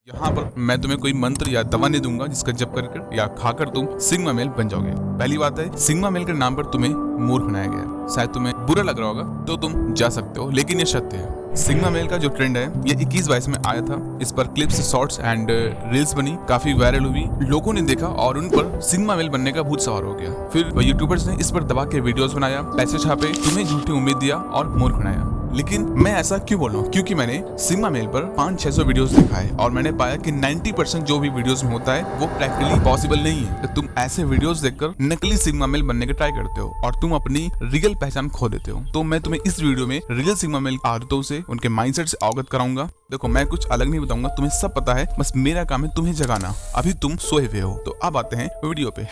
यहाँ पर मैं तुम्हें कोई मंत्र या दवा नहीं दूंगा जिसका जप करके या खाकर तुम सिग्मा मेल बन जाओगे। पहली बात है, सिग्मा मेल के नाम पर तुम्हें मूर्ख बनाया गया है। शायद तुम्हें बुरा लग रहा होगा तो तुम जा सकते हो, लेकिन ये सत्य है। सिग्मा मेल का जो ट्रेंड है ये 21-22 में आया था। इस पर क्लिप्स, शॉर्ट्स एंड रील्स बनी, काफी वायरल हुई, लोगों ने देखा और उन पर सिग्मा मेल बनने का भूत सवार हो गया। फिर यूट्यूबर्स ने इस पर दबा के वीडियोस बनाया, पैसे छापे, तुम्हें झूठी उम्मीद दिया और मूर्ख बनाया। लेकिन मैं ऐसा क्यों बोल रहा हूँ? क्योंकि मैंने सिग्मा मेल पर 500-600 वीडियोस देखा है और मैंने पाया कि 90% जो भी वीडियोस में होता है वो प्रैक्टिकली पॉसिबल नहीं है। तो तुम ऐसे वीडियोस देखकर नकली सिग्मा मेल बनने का ट्राई करते हो और तुम अपनी रियल पहचान खो देते हो। तो मैं तुम्हें इस वीडियो में रियल सिग्मा मेल आदतों से, उनके माइंडसेट से अवगत कराऊंगा। देखो, मैं कुछ अलग नहीं बताऊंगा, तुम्हें सब पता है, बस मेरा काम है तुम्हें जगाना। अभी तुम सोए हुए हो। तो अब आते हैं वीडियो पे।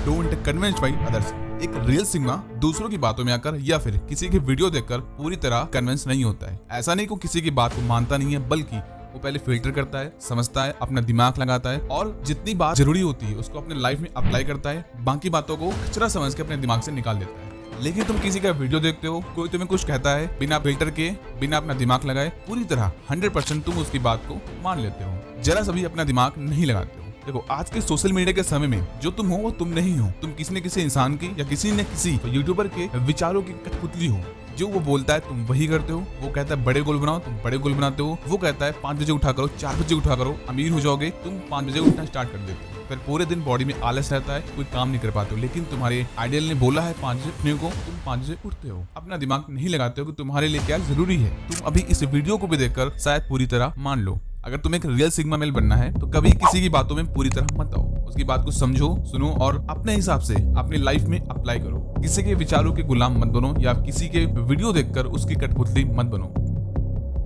Don't convince by others. एक रियल सिग्मा दूसरों की बातों में आकर या फिर किसी की वीडियो देखकर पूरी तरह कन्विंस नहीं होता है। ऐसा नहीं कि किसी की बात को मानता नहीं है, बल्कि वो पहले फिल्टर करता है, समझता है, अपना दिमाग लगाता है और जितनी बात जरूरी होती है उसको अपने लाइफ में अप्लाई करता है। बाकी बातों को कचरा समझ के अपने दिमाग से निकाल देता है। लेकिन तुम किसी का वीडियो देखते हो, कोई तुम्हें कुछ कहता है, बिना फिल्टर के, बिना अपना दिमाग लगाए, पूरी तरह 100% तुम उसकी बात को मान लेते हो, जरा सा भी अपना दिमाग नहीं लगाते हो। देखो, आज के सोशल मीडिया के समय में जो तुम हो वो तुम नहीं हो। तुम किसी न किसी इंसान की या किसी न किसी यूट्यूबर के विचारों की कठपुतली हो। जो वो बोलता है तुम वही करते हो। वो कहता है बड़े गोल बनाओ, तुम बड़े गोल बनाते हो। वो कहता है 5 बजे उठा करो, 4 बजे उठा करो, अमीर हो जाओगे, तुम 5 बजे उठना स्टार्ट कर देते हो। फिर पूरे दिन बॉडी में आलस रहता है, कोई काम नहीं कर पाते हो। लेकिन तुम्हारे आइडियल ने बोला है 5 बजे उठने को, तुम 5 बजे उठते हो। अपना दिमाग नहीं लगाते हो कि तुम्हारे लिए क्या जरूरी है। तुम अभी इस वीडियो को भी देखकर शायद पूरी तरह मान लो। अगर तुम्हें एक रियल सिग्मा मेल बनना है तो कभी किसी की बातों में पूरी तरह मत आओ। उसकी बात को समझो, सुनो और अपने हिसाब से अपनी लाइफ में अप्लाई करो। किसी के विचारों के गुलाम मत बनो या किसी के वीडियो देखकर उसकी कठपुतली मत बनो।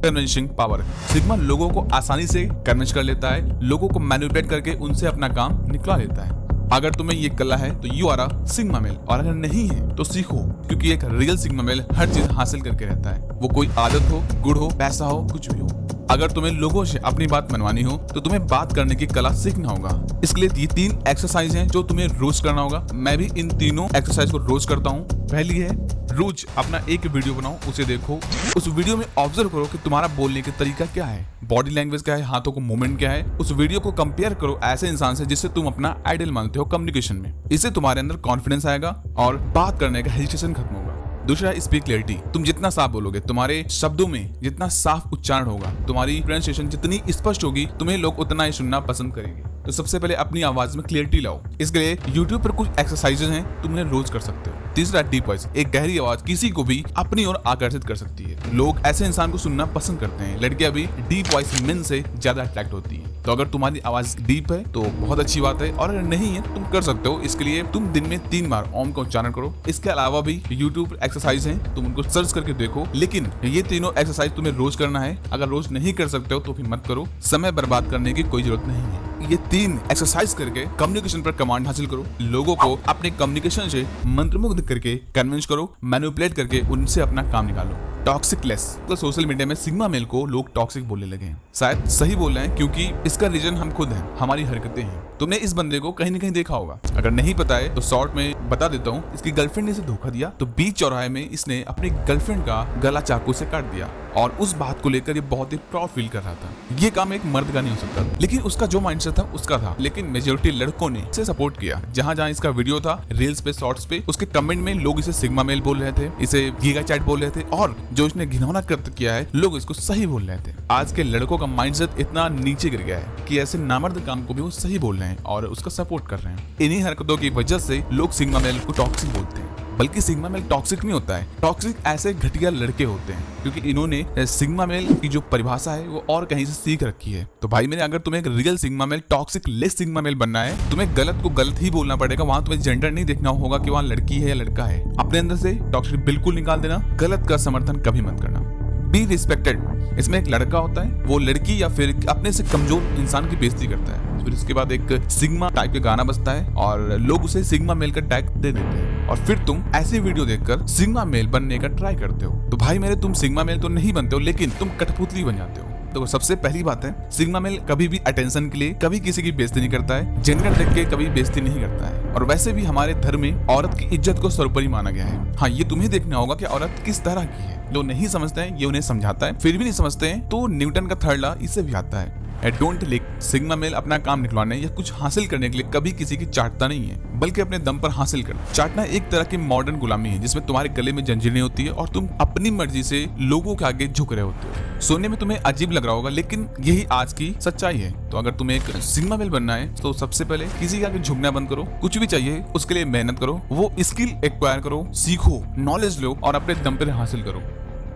Convincing power. सिग्मा लोगों को आसानी से कन्विंस कर लेता है, लोगों को मैनिपुलेट करके उनसे अपना काम निकला लेता है। अगर तुम्हें ये कला है तो you are a sigma male, और अगर नहीं है तो सीखो, क्योंकि एक रियल सिग्मा मेल हर चीज हासिल करके रहता है। वो कोई आदत हो, गुण हो, पैसा हो, कुछ भी हो। अगर तुम्हें लोगों से अपनी बात मनवानी हो तो तुम्हें बात करने की कला सीखना होगा। इसके लिए ये 3 एक्सरसाइज हैं जो तुम्हें रोज करना होगा। मैं भी इन तीनों एक्सरसाइज को रोज करता हूँ। पहली है, रोज अपना एक वीडियो बनाओ, उसे देखो, उस वीडियो में ऑब्जर्व करो कि तुम्हारा बोलने का तरीका क्या है, बॉडी लैंग्वेज क्या है, हाथों को मूवमेंट क्या है। उस वीडियो को कंपेयर करो ऐसे इंसान से जिससे तुम अपना आइडियल मानते हो कम्युनिकेशन में। इससे तुम्हारे अंदर कॉन्फिडेंस आएगा और बात करने का हेजिटेशन खत्म होगा। दूसरा है स्पीक क्लियरिटी। तुम जितना साफ बोलोगे, तुम्हारे शब्दों में जितना साफ उच्चारण होगा, तुम्हारी प्रोनाउंसिएशन जितनी स्पष्ट होगी, तुम्हें लोग उतना ही सुनना पसंद करेंगे। तो सबसे पहले अपनी आवाज में क्लियरिटी लाओ। इसके लिए YouTube पर कुछ एक्सरसाइजेज हैं, तुम उन्हें रोज कर सकते हो। तीसरा, डीप वॉइस। एक गहरी आवाज किसी को भी अपनी ओर आकर्षित कर सकती है। लोग ऐसे इंसान को सुनना पसंद करते हैं। लड़कियां भी डीप वॉइस मेन से ज्यादा अट्रैक्ट होती हैं। तो अगर तुम्हारी आवाज डीप है तो बहुत अच्छी बात है, और अगर नहीं है तुम कर सकते हो। इसके लिए तुम दिन में 3 बार ओम का उच्चारण करो। इसके अलावा भी YouTube पर एक्सरसाइज है, तुम उनको सर्च करके देखो। लेकिन ये तीनों एक्सरसाइज तुम्हें रोज करना है। अगर रोज नहीं कर सकते हो तो फिर मत करो, समय बर्बाद करने की कोई जरूरत नहीं है। ये 3 एक्सरसाइज करके कम्युनिकेशन पर कमांड हासिल करो। लोगों को अपने कम्युनिकेशन से मंत्रमुग्ध करके कन्विंस करो, मैनिपुलेट करके उनसे अपना काम निकालो। Toxic less. तो सोशल मीडिया में सिग्मा मेल को लोग टॉक्सिक बोलने लगे हैं। शायद सही बोल रहे हैं, क्योंकि इसका रीजन हम खुद हैं, हमारी हरकतें हैं। तुमने इस बंदे को कहीं न कहीं देखा होगा। अगर नहीं पता है तो शॉर्ट में बता देता हूँ। इसकी गर्लफ्रेंड ने इसे धोखा दिया, तो बीच चौराहे में इसने अपनी गर्लफ्रेंड का गला चाकू से काट दिया, और उस बात को लेकर ये बहुत ही प्राउड फील कर रहा था। ये काम एक मर्द का नहीं हो सकता, लेकिन उसका जो माइंडसेट था उसका था। लेकिन मेजोरिटी लड़कों ने इसे सपोर्ट किया। जहां जहां इसका वीडियो था, रील्स पे, शॉर्ट्स पे, उसके कमेंट में लोग इसे सिग्मा मेल बोल रहे थे, इसे गीगा चैट बोल रहे थे, और जो इसने घिनौना कृत्य किया है लोग इसको सही बोल रहे थे। आज के लड़कों का माइंडसेट इतना नीचे गिर गया है कि ऐसे नामर्द काम को भी वो सही बोल रहे हैं और उसका सपोर्ट कर रहे हैं। इन्हीं हरकतों की वजह से लोग सिग्मा मेल को टॉक्सिक बोलते हैं। बल्कि सिग्मा मेल टॉक्सिक नहीं होता है, टॉक्सिक ऐसे घटिया लड़के होते हैं, क्योंकि इन्होंने सिग्मा मेल की जो परिभाषा है वो और कहीं से सीख रखी है। तो भाई मेरे, अगर तुम्हें एक real sigma male, toxic less sigma male बनना है, तुम्हें गलत को गलत ही बोलना पड़ेगा। वहां तुम्हें जेंडर नहीं देखना होगा कि वहां लड़की है या लड़का है। अपने अंदर से टॉक्सिक बिल्कुल निकाल देना। गलत का समर्थन कभी मत करना। Be respected. इसमें एक लड़का होता है, वो लड़की या फिर अपने से कमजोर इंसान की बेइज्जती करता है। फिर उसके बाद एक सिग्मा टाइप का गाना बजता है और लोग उसे सिग्मा मेल का टैग दे देते हैं, और फिर तुम ऐसी वीडियो देखकर सिग्मा मेल बनने का ट्राई करते हो। तो भाई मेरे, तुम सिग्मा मेल तो नहीं बनते हो, लेकिन तुम कठपुतली बन जाते हो। तो सबसे पहली बात है, सिग्मा मेल कभी भी अटेंशन के लिए कभी किसी की बेइज्जती नहीं करता है, जेंडर देख के कभी बेइज्जती नहीं करता है। और वैसे भी हमारे धर्म में औरत की इज्जत को सर्वोपरि माना गया है। हाँ, ये तुम्हें देखना होगा कि औरत किस तरह की है। जो नहीं समझते हैं ये उन्हें समझाता है, फिर भी नहीं समझते हैं तो न्यूटन का थर्ड लॉ इससे भी आता है। डोंट लिक सिग्मा मेल अपना काम निकलवाने या कुछ हासिल करने के लिए कभी किसी की चाटता नहीं है, बल्कि अपने दम पर हासिल करता। चाटना एक तरह की मॉडर्न गुलामी है जिसमें तुम्हारे गले में जंजीरें होती है और तुम अपनी मर्जी से लोगों के आगे झुक रहे होते हो। सुनने में तुम्हें अजीब लग रहा होगा, लेकिन यही आज की सच्चाई है। तो अगर तुम्हें एक सिग्मा मेल बनना है तो सबसे पहले किसी के आगे झुकना बंद करो। कुछ भी चाहिए उसके लिए मेहनत करो, वो स्किल एक्वायर करो, सीखो, नॉलेज लो और अपने दम पर हासिल करो।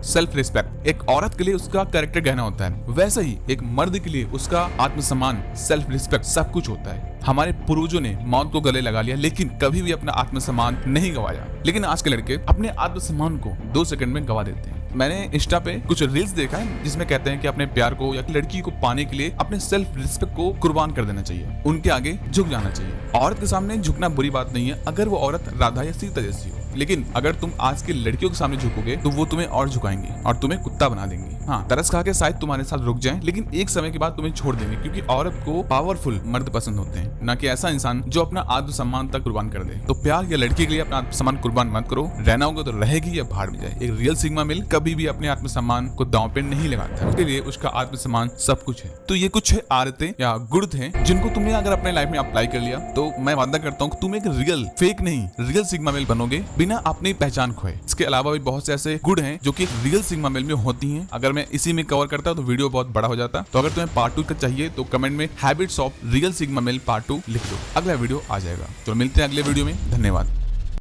सेल्फ रिस्पेक्ट एक औरत के लिए उसका कैरेक्टर गहना होता है, वैसे ही एक मर्द के लिए उसका आत्मसम्मान, सेल्फ रिस्पेक्ट सब कुछ होता है। हमारे पूर्वजों ने मौत को गले लगा लिया लेकिन कभी भी अपना आत्मसम्मान नहीं गवाया, लेकिन आज के लड़के अपने आत्मसम्मान को 2 सेकंड में गवा देते हैं। मैंने इंस्टा पे कुछ रील्स देखा है जिसमें कहते हैं कि अपने प्यार को या लड़की को पाने के लिए अपने सेल्फ रिस्पेक्ट को कुर्बान कर देना चाहिए, उनके आगे झुक जाना चाहिए। औरत के सामने झुकना बुरी बात नहीं है अगर वो औरत राधा या सीता जैसी हो, लेकिन अगर तुम आज की लड़कियों के सामने झुकोगे तो वो तुम्हें और झुकाएंगी और तुम्हें कुत्ता बना देंगी। हाँ, तरस खा के शायद तुम्हारे साथ रुक जाएं, लेकिन एक समय के बाद तुम्हें छोड़ देंगे, क्योंकि औरत को पावरफुल मर्द पसंद होते हैं, न कि ऐसा इंसान जो अपना आत्मसम्मान तक कुर्बान कर दे। तो प्यार या लड़की के लिए अपना आत्मसम्मान कुर्बान मत करो, रहना होगा तो रहेगी या भाड़ में जाए। एक रियल सिग्मा मेल कभी भी अपने आत्मसम्मान को दांव पे नहीं लगाता है, उसके लिए उसका आत्मसम्मान सब कुछ है। तो ये कुछ आदतें या गुण हैं जिनको तुमने अगर अपने लाइफ में अप्लाई कर लिया तो मैं वादा करता हूँ कि तुम एक रियल, फेक नहीं, रियल सिग्मा मेल बनोगे बिना अपनी पहचान खोए। इसके अलावा भी बहुत से ऐसे गुण हैं जो कि रियल सिग्मा मेल में होती हैं। अगर मैं इसी में कवर करता तो वीडियो बहुत बड़ा हो जाता। तो अगर तुम्हें पार्ट 2 का चाहिए तो कमेंट में habits of real sigma male part 2 लिख दो, अगला वीडियो आ जाएगा। तो मिलते हैं अगले वीडियो में। धन्यवाद।